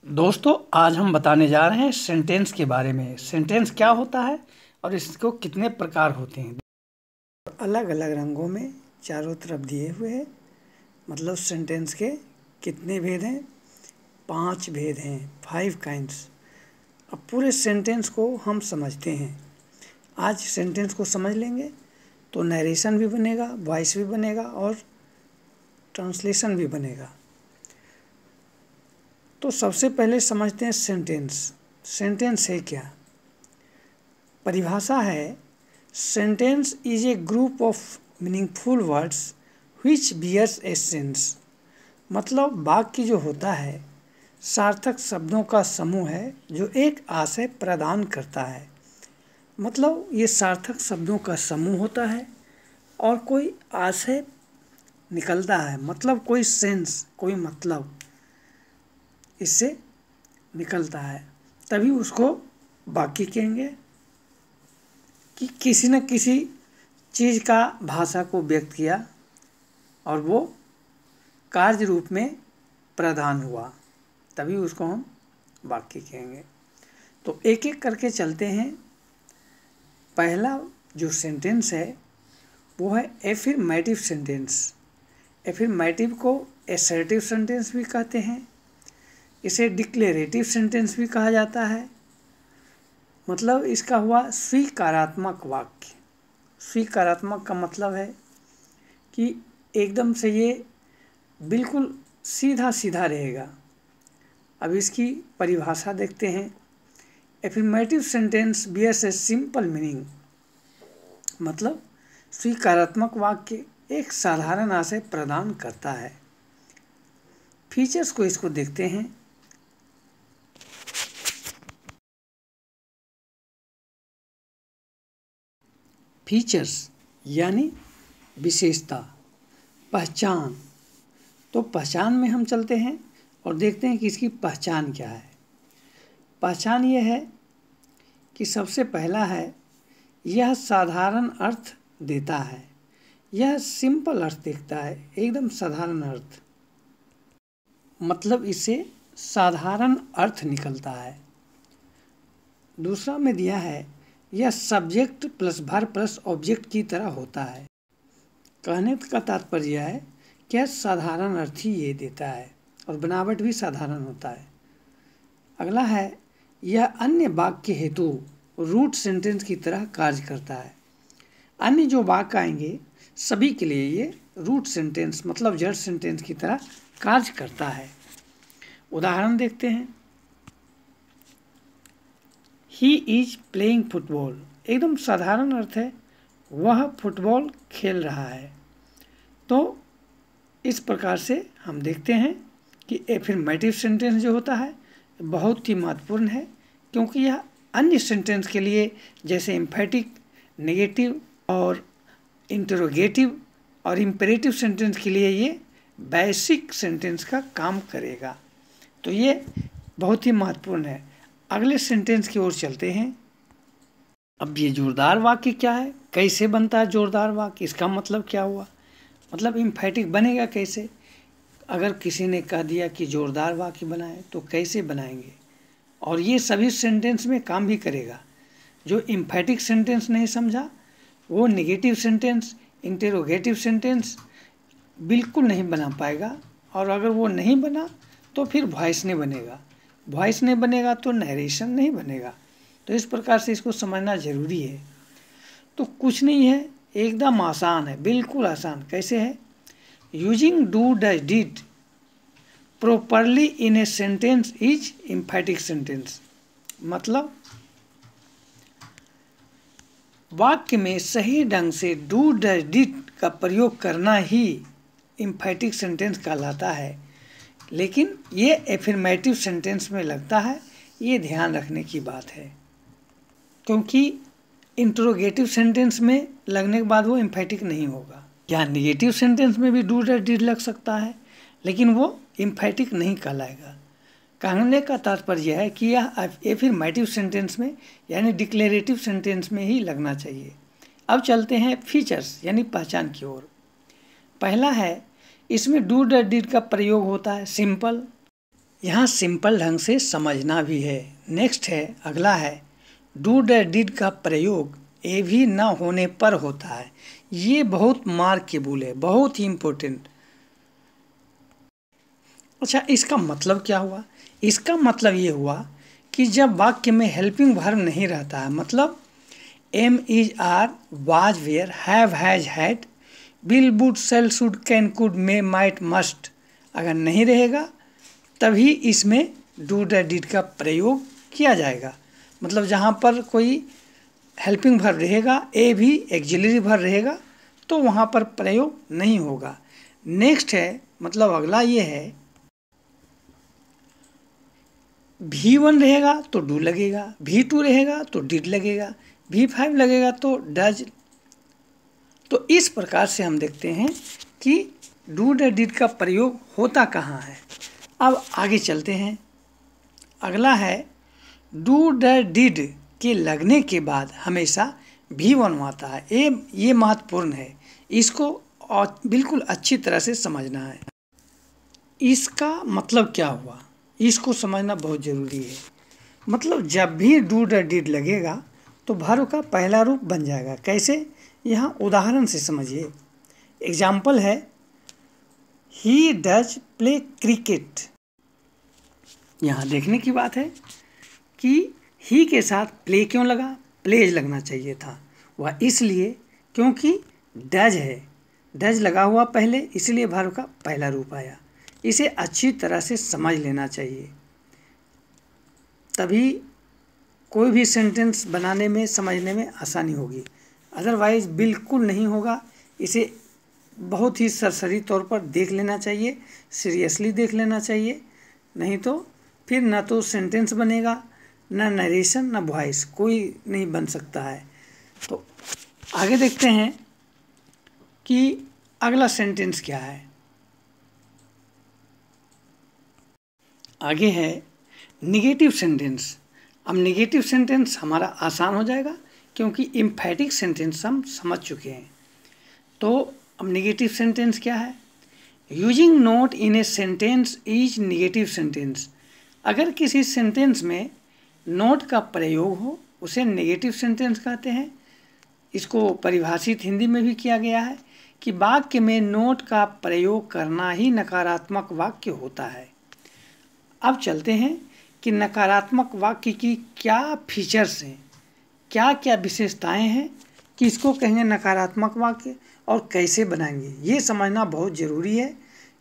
दोस्तों, आज हम बताने जा रहे हैं सेंटेंस के बारे में। सेंटेंस क्या होता है और इसको कितने प्रकार होते हैं। अलग अलग रंगों में चारों तरफ दिए हुए हैं। मतलब सेंटेंस के कितने भेद हैं? 5 भेद हैं, 5 काइंड्स। अब पूरे सेंटेंस को हम समझते हैं। आज सेंटेंस को समझ लेंगे तो नरेशन भी बनेगा, वॉइस भी बनेगा और ट्रांसलेशन भी बनेगा। तो सबसे पहले समझते हैं सेंटेंस। सेंटेंस है क्या? परिभाषा है, sentence is a group of meaningful words which bears a sense. मतलब वाक्य जो होता है सार्थक शब्दों का समूह है जो एक आशय प्रदान करता है। मतलब ये सार्थक शब्दों का समूह होता है और कोई आशय निकलता है, मतलब कोई सेंस, कोई मतलब इससे निकलता है, तभी उसको वाक्य कहेंगे कि किसी न किसी चीज़ का भाषा को व्यक्त किया और वो कार्य रूप में प्रदान हुआ, तभी उसको हम वाक्य कहेंगे। तो एक एक करके चलते हैं। पहला जो सेंटेंस है वो है एफर्मेटिव सेंटेंस। एफर्मेटिव को असर्टिव सेंटेंस भी कहते हैं। इसे डिक्लेरेटिव सेंटेंस भी कहा जाता है। मतलब इसका हुआ स्वीकारात्मक वाक्य। स्वीकारात्मक का मतलब है कि एकदम से ये बिल्कुल सीधा सीधा रहेगा। अब इसकी परिभाषा देखते हैं। Affirmative sentence bears a simple meaning. मतलब स्वीकारात्मक वाक्य एक साधारण आशय प्रदान करता है। फीचर्स को इसको देखते हैं। फीचर्स यानी विशेषता, पहचान। तो पहचान में हम चलते हैं और देखते हैं कि इसकी पहचान क्या है। पहचान ये है कि सबसे पहला है, यह साधारण अर्थ देता है। यह सिंपल अर्थ देता है, एकदम साधारण अर्थ। मतलब इससे साधारण अर्थ निकलता है। दूसरा में दिया है, यह subject plus verb plus object की तरह होता है। कहने का तात्पर्य है कि यह साधारण अर्थ ही ये देता है और बनावट भी साधारण होता है। अगला है, यह अन्य वाक्य हेतु रूट सेंटेंस की तरह कार्य करता है। अन्य जो वाक्य आएंगे सभी के लिए ये रूट सेंटेंस मतलब जड़ सेंटेंस की तरह कार्य करता है। उदाहरण देखते हैं। ही इज प्लेइंग फुटबॉल, एकदम साधारण अर्थ है, वह फुटबॉल खेल रहा है। तो इस प्रकार से हम देखते हैं कि एफर्मेटिव सेंटेंस जो होता है बहुत ही महत्वपूर्ण है, क्योंकि यह अन्य सेंटेंस के लिए जैसे एम्फेटिक, नेगेटिव और इंटरोगेटिव और इम्पेरेटिव सेंटेंस के लिए ये बेसिक सेंटेंस का काम करेगा। तो ये बहुत ही महत्वपूर्ण है। अगले सेंटेंस की ओर चलते हैं। अब ये जोरदार वाक्य क्या है, कैसे बनता है जोरदार वाक्य, इसका मतलब क्या हुआ? मतलब इम्फेटिक बनेगा कैसे? अगर किसी ने कह दिया कि जोरदार वाक्य बनाए तो कैसे बनाएंगे? और ये सभी सेंटेंस में काम भी करेगा। जो इम्फेटिक सेंटेंस नहीं समझा वो नेगेटिव सेंटेंस, इंटेरोगेटिव सेंटेंस बिल्कुल नहीं बना पाएगा। और अगर वो नहीं बना तो फिर वॉइस नहीं बनेगा। वॉइस नहीं बनेगा तो नरेशन नहीं बनेगा। तो इस प्रकार से इसको समझना ज़रूरी है। तो कुछ नहीं है, एकदम आसान है, बिल्कुल आसान। कैसे है? Using do does did properly in a sentence is emphatic sentence. मतलब वाक्य में सही ढंग से डू डज डिड का प्रयोग करना ही एम्फेटिक सेंटेंस कहलाता है। लेकिन ये एफर्मेटिव सेंटेंस में लगता है, ये ध्यान रखने की बात है। क्योंकि इंट्रोगेटिव सेंटेंस में लगने के बाद वो एम्फेटिक नहीं होगा। या नेगेटिव सेंटेंस में भी डू डज डिड लग सकता है, लेकिन वो एम्फेटिक नहीं कहलाएगा। कहने का तात्पर्य है कि यह एफर्मेटिव सेंटेंस में यानी डिक्लेरेटिव सेंटेंस में ही लगना चाहिए। अब चलते हैं फीचर्स यानी पहचान की ओर। पहला है, इसमें डू डज डिड का प्रयोग होता है सिंपल। यहाँ सिंपल ढंग से समझना भी है। नेक्स्ट है, अगला है, डू द डिड का प्रयोग ए भी न होने पर होता है। ये बहुत मार्केबल है, बहुत ही इम्पोर्टेंट। अच्छा, इसका मतलब क्या हुआ? इसका मतलब ये हुआ कि जब वाक्य में हेल्पिंग वर्ब नहीं रहता है, मतलब am, is, are, was, were, have, has, had, will, would, shall, should, can, could, may, might, must अगर नहीं रहेगा तभी इसमें डू द डिड का प्रयोग किया जाएगा। मतलब जहाँ पर कोई हेल्पिंग वर्ब रहेगा, ए भी एक्सिलरी वर्ब रहेगा, तो वहाँ पर प्रयोग नहीं होगा। नेक्स्ट है, मतलब अगला ये है, V1 रहेगा तो डू लगेगा, V2 रहेगा तो डिड लगेगा, V5 लगेगा तो डज। तो इस प्रकार से हम देखते हैं कि डू द डिड का प्रयोग होता कहाँ है। अब आगे चलते हैं। अगला है, डू द डिड के लगने के बाद हमेशा V1 आता है। ये महत्वपूर्ण है, इसको बिल्कुल अच्छी तरह से समझना है। इसका मतलब क्या हुआ, इसको समझना बहुत ज़रूरी है। मतलब जब भी डू द डिड लगेगा तो वर्ब का पहला रूप बन जाएगा। कैसे? यहाँ उदाहरण से समझिए। एग्जाम्पल है, ही डज प्ले क्रिकेट। यहाँ देखने की बात है कि ही के साथ प्ले क्यों लगा? प्लेज लगना चाहिए था। वह इसलिए क्योंकि डज है, डज लगा हुआ पहले, इसलिए वर्ब का पहला रूप आया। इसे अच्छी तरह से समझ लेना चाहिए, तभी कोई भी सेंटेंस बनाने में, समझने में आसानी होगी। अदरवाइज बिल्कुल नहीं होगा। इसे बहुत ही सरसरी तौर पर देख लेना चाहिए, सीरियसली देख लेना चाहिए, नहीं तो फिर ना तो सेंटेंस बनेगा, ना नरेशन, ना वॉइस, कोई नहीं बन सकता है। तो आगे देखते हैं कि अगला सेंटेंस क्या है। आगे है निगेटिव सेंटेंस। अब निगेटिव सेंटेंस हमारा आसान हो जाएगा क्योंकि एम्फैटिक सेंटेंस हम समझ चुके हैं। तो अब निगेटिव सेंटेंस क्या है? Using note in a sentence is negative sentence. अगर किसी सेंटेंस में नोट का प्रयोग हो उसे नेगेटिव सेंटेंस कहते हैं। इसको परिभाषित हिंदी में भी किया गया है कि वाक्य में नोट का प्रयोग करना ही नकारात्मक वाक्य होता है। अब चलते हैं कि नकारात्मक वाक्य की क्या फीचर्स हैं, क्या क्या विशेषताएं हैं, किसको कहेंगे नकारात्मक वाक्य और कैसे बनाएंगे, ये समझना बहुत ज़रूरी है।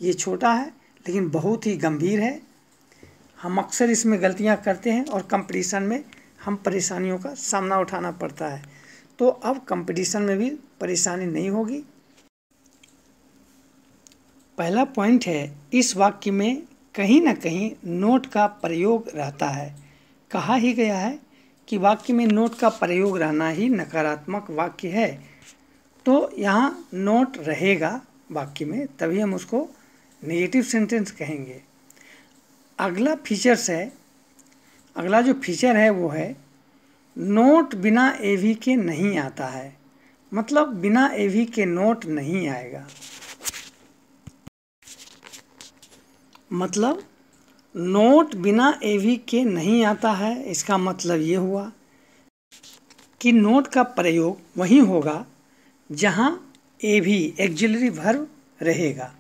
ये छोटा है लेकिन बहुत ही गंभीर है। हम अक्सर इसमें गलतियां करते हैं और कंपटीशन में हम परेशानियों का सामना उठाना पड़ता है। तो अब कंपटीशन में भी परेशानी नहीं होगी। पहला पॉइंट है, इस वाक्य में कहीं ना कहीं नोट का प्रयोग रहता है। कहा ही गया है कि वाक्य में नोट का प्रयोग रहना ही नकारात्मक वाक्य है। तो यहाँ नोट रहेगा वाक्य में, तभी हम उसको नेगेटिव सेंटेंस कहेंगे। अगला फीचर्स है, अगला जो फीचर है वो है नोट बिना एवी के नहीं आता है। मतलब बिना एवी के नोट नहीं आएगा। मतलब नोट बिना एवी के नहीं आता है, इसका मतलब ये हुआ कि नोट का प्रयोग वहीं होगा जहाँ एवी एक्सिलरी वर्ब रहेगा।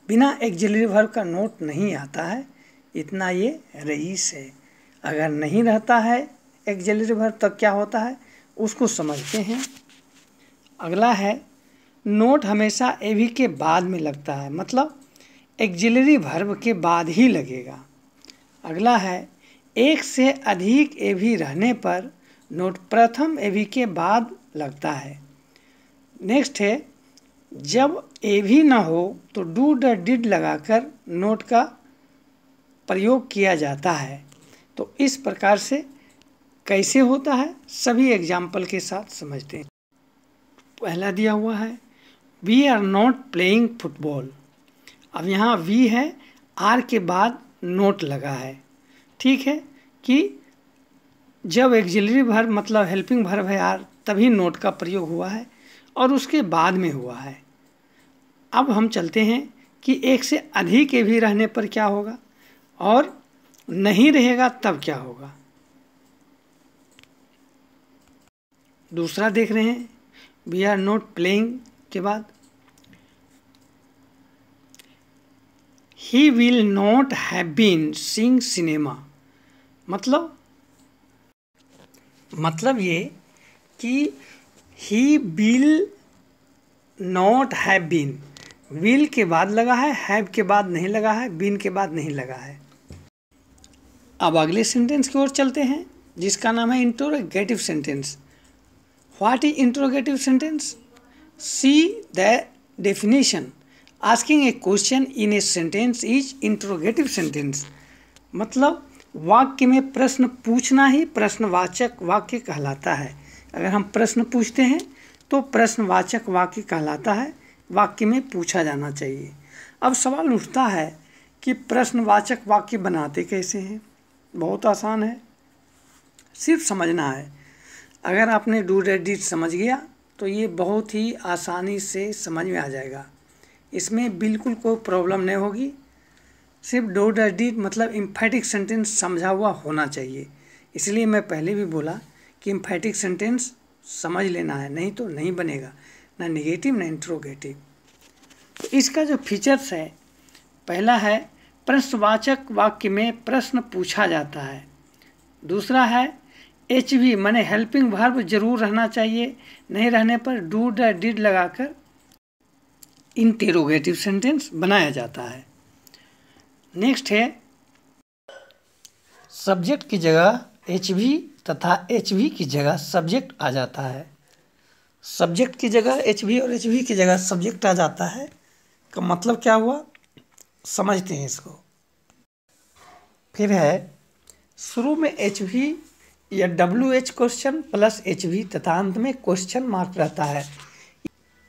बिना एक्सिलरी वर्ब का नोट नहीं आता है, इतना ये रईस है। अगर नहीं रहता है एक्सिलरी वर्ब तब क्या होता है उसको समझते हैं। अगला है, नोट हमेशा एवी के बाद में लगता है, मतलब एक्सिलरी वर्ब के बाद ही लगेगा। अगला है, एक से अधिक एवी रहने पर नोट प्रथम एवी के बाद लगता है। नेक्स्ट है, जब एवी ना हो तो डू द डिड लगाकर नोट का प्रयोग किया जाता है। तो इस प्रकार से कैसे होता है सभी एग्जाम्पल के साथ समझते हैं। पहला दिया हुआ है, we are not playing football. अब यहाँ वी है, आर के बाद नोट लगा है। ठीक है कि जब एक्सिलरी वर्ब मतलब हेल्पिंग वर्ब है आर, तभी नोट का प्रयोग हुआ है और उसके बाद में हुआ है। अब हम चलते हैं कि एक से अधिक एवी रहने पर क्या होगा। और नहीं रहेगा तब क्या होगा। दूसरा देख रहे हैं, वी आर नॉट प्लेइंग के बाद he will not have been seeing cinema. मतलब ये कि he will not have been, will के बाद लगा है, हैव के बाद नहीं लगा है, बीन के बाद नहीं लगा है। अब अगले सेंटेंस की ओर चलते हैं जिसका नाम है interrogative sentence. What is interrogative sentence? See the definition. Asking A question in a sentence is interrogative sentence. मतलब वाक्य में प्रश्न पूछना ही प्रश्नवाचक वाक्य कहलाता है। अगर हम प्रश्न पूछते हैं तो प्रश्नवाचक वाक्य कहलाता है, वाक्य में पूछा जाना चाहिए। अब सवाल उठता है कि प्रश्नवाचक वाक्य बनाते कैसे हैं? बहुत आसान है, सिर्फ समझना है। अगर आपने डू डैट डिड समझ गया तो ये बहुत ही आसानी से समझ में आ जाएगा, इसमें बिल्कुल कोई प्रॉब्लम नहीं होगी। सिर्फ डू डैट डिड मतलब एम्फैटिक सेंटेंस समझा हुआ होना चाहिए। इसलिए मैं पहले भी बोला कि एम्फैटिक सेंटेंस समझ लेना है, नहीं तो नहीं बनेगा, ना नेगेटिव ना इंट्रोगेटिव। तो इसका जो फीचर्स है, पहला है प्रश्नवाचक वाक्य में प्रश्न पूछा जाता है। दूसरा है HV माने हेल्पिंग वर्ब जरूर रहना चाहिए, नहीं रहने पर डू डैट डिड लगाकर इंटेरोगेटिव सेंटेंस बनाया जाता है। नेक्स्ट है सब्जेक्ट की जगह HV तथा HV की जगह सब्जेक्ट आ जाता है। सब्जेक्ट की जगह HV और HV की जगह सब्जेक्ट आ जाता है का मतलब क्या हुआ, समझते हैं इसको। फिर है शुरू में HV या WH क्वेश्चन प्लस HV तथा अंत में क्वेश्चन मार्क रहता है।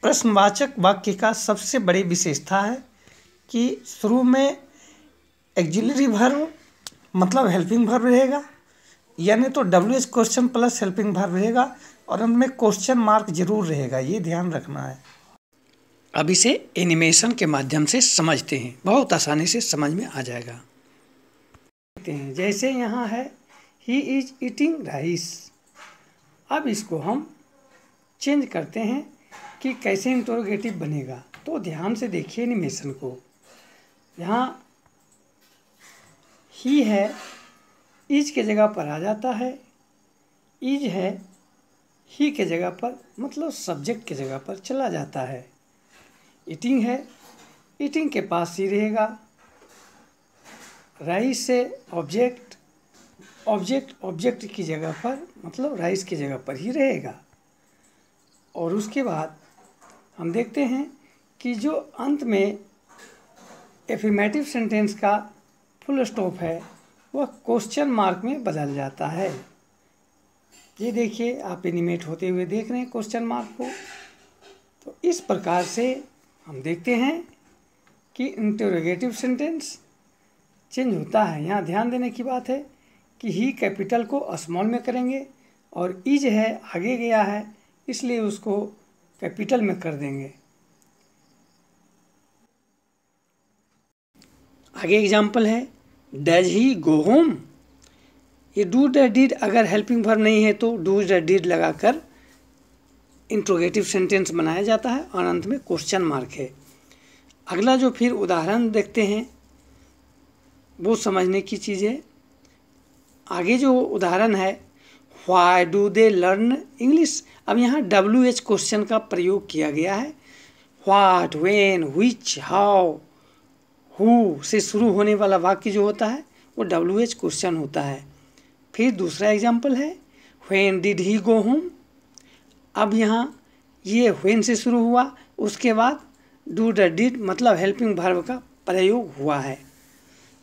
प्रश्नवाचक वाक्य का सबसे बड़ी विशेषता है कि शुरू में एक्जिलरी वर्ब मतलब हेल्पिंग वर्ब रहेगा, यानी तो WH question plus helping verb रहेगा और उनमें क्वेश्चन मार्क जरूर रहेगा, ये ध्यान रखना है। अब इसे एनिमेशन के माध्यम से समझते हैं, बहुत आसानी से समझ में आ जाएगा। जैसे यहाँ है ही इज ईटिंग राइस। अब इसको हम चेंज करते हैं कि कैसे इंट्रोगेटिव बनेगा, तो ध्यान से देखिए एनिमेशन को। यहाँ ही है, इज के जगह पर आ जाता है, इज है ही के जगह पर मतलब सब्जेक्ट के जगह पर चला जाता है। ईटिंग है, ईटिंग के पास ही रहेगा। राइस से ऑब्जेक्ट, ऑब्जेक्ट की जगह पर मतलब राइस की जगह पर ही रहेगा। और उसके बाद हम देखते हैं कि जो अंत में एफर्मेटिव सेंटेंस का फुल स्टॉप है वह क्वेश्चन मार्क में बदल जाता है। ये देखिए, आप एनिमेट होते हुए देख रहे हैं क्वेश्चन मार्क को। तो इस प्रकार से हम देखते हैं कि इंटरोगेटिव सेंटेंस चेंज होता है। यहाँ ध्यान देने की बात है कि ही कैपिटल को स्मॉल में करेंगे और इज है आगे गया है इसलिए उसको कैपिटल में कर देंगे। आगे एग्जाम्पल है डज ही गो होम। ये डू डैट डिड अगर हेल्पिंग वर्ब नहीं है तो डू डैट डिड लगाकर इंट्रोगेटिव सेंटेंस बनाया जाता है और अंत में क्वेश्चन मार्क है। अगला जो फिर उदाहरण देखते हैं वो समझने की चीज़ है। आगे जो उदाहरण है why do they learn English. अब यहाँ WH क्वेश्चन का प्रयोग किया गया है। What, when, which, how, who से शुरू होने वाला वाक्य जो होता है वो WH क्वेश्चन होता है। फिर दूसरा एग्जाम्पल है when did he go home. अब यहाँ ये व्हेन से शुरू हुआ, उसके बाद डू डैट डिड मतलब हेल्पिंग वर्ब का प्रयोग हुआ है।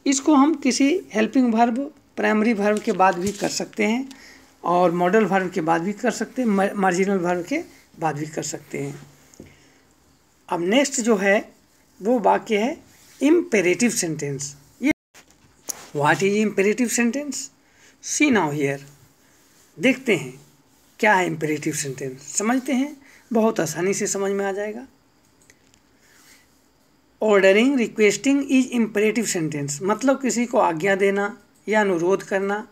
इसको हम किसी हेल्पिंग वर्ब प्राइमरी वर्ब के बाद भी कर सकते हैं और मॉडल वर्ब के बाद भी कर सकते हैं, मार्जिनल वर्ब के बाद भी कर सकते हैं। अब नेक्स्ट जो है वो वाक्य है इम्पेरेटिव सेंटेंस। ये what is imperative sentence, see now here. देखते हैं क्या है इम्पेरेटिव सेंटेंस, समझते हैं, बहुत आसानी से समझ में आ जाएगा। Ordering requesting is imperative sentence, मतलब किसी को आज्ञा देना या अनुरोध करना,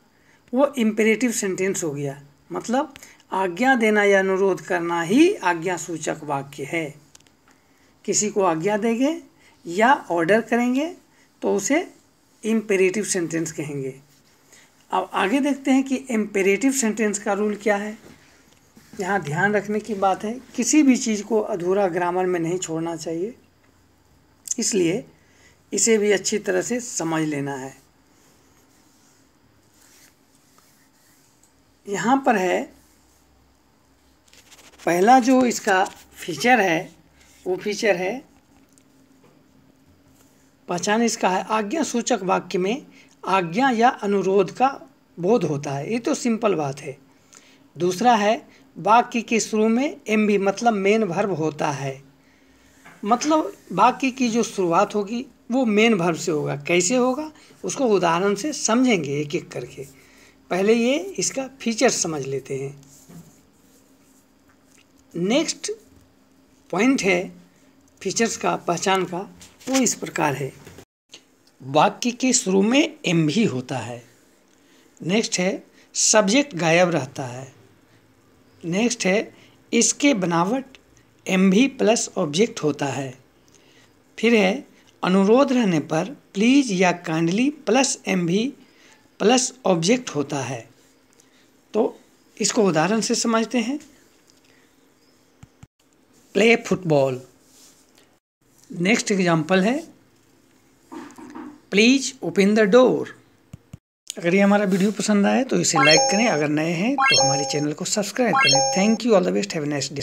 वो इम्पेरेटिव सेंटेंस हो गया। मतलब आज्ञा देना या अनुरोध करना ही आज्ञा सूचक वाक्य है। किसी को आज्ञा देंगे या ऑर्डर करेंगे तो उसे इम्पेरेटिव सेंटेंस कहेंगे। अब आगे देखते हैं कि इम्पेरेटिव सेंटेंस का रूल क्या है। यहाँ ध्यान रखने की बात है, किसी भी चीज़ को अधूरा ग्रामर में नहीं छोड़ना चाहिए, इसलिए इसे भी अच्छी तरह से समझ लेना है। यहाँ पर है पहला जो इसका फीचर है, वो फीचर है, पहचान इसका है, आज्ञा सूचक वाक्य में आज्ञा या अनुरोध का बोध होता है। ये तो सिंपल बात है। दूसरा है वाक्य के शुरू में एमवी मतलब मेन वर्ब होता है। मतलब वाक्य की जो शुरुआत होगी वो मेन वर्ब से होगा। कैसे होगा उसको उदाहरण से समझेंगे एक एक करके। पहले ये इसका फीचर समझ लेते हैं। नेक्स्ट पॉइंट है फीचर्स का, पहचान का, वो इस प्रकार है। वाक्य के शुरू में एमवी होता है। नेक्स्ट है सब्जेक्ट गायब रहता है। नेक्स्ट है इसके बनावट एमवी प्लस ऑब्जेक्ट होता है। फिर है अनुरोध रहने पर प्लीज़ या kindly plus MV plus object होता है। तो इसको उदाहरण से समझते हैं। Play football. नेक्स्ट एग्जाम्पल है प्लीज ओपन द डोर। अगर ये हमारा वीडियो पसंद आए तो इसे लाइक करें, अगर नए हैं तो हमारे चैनल को सब्सक्राइब करें। Thank you, all the best, have a nice day.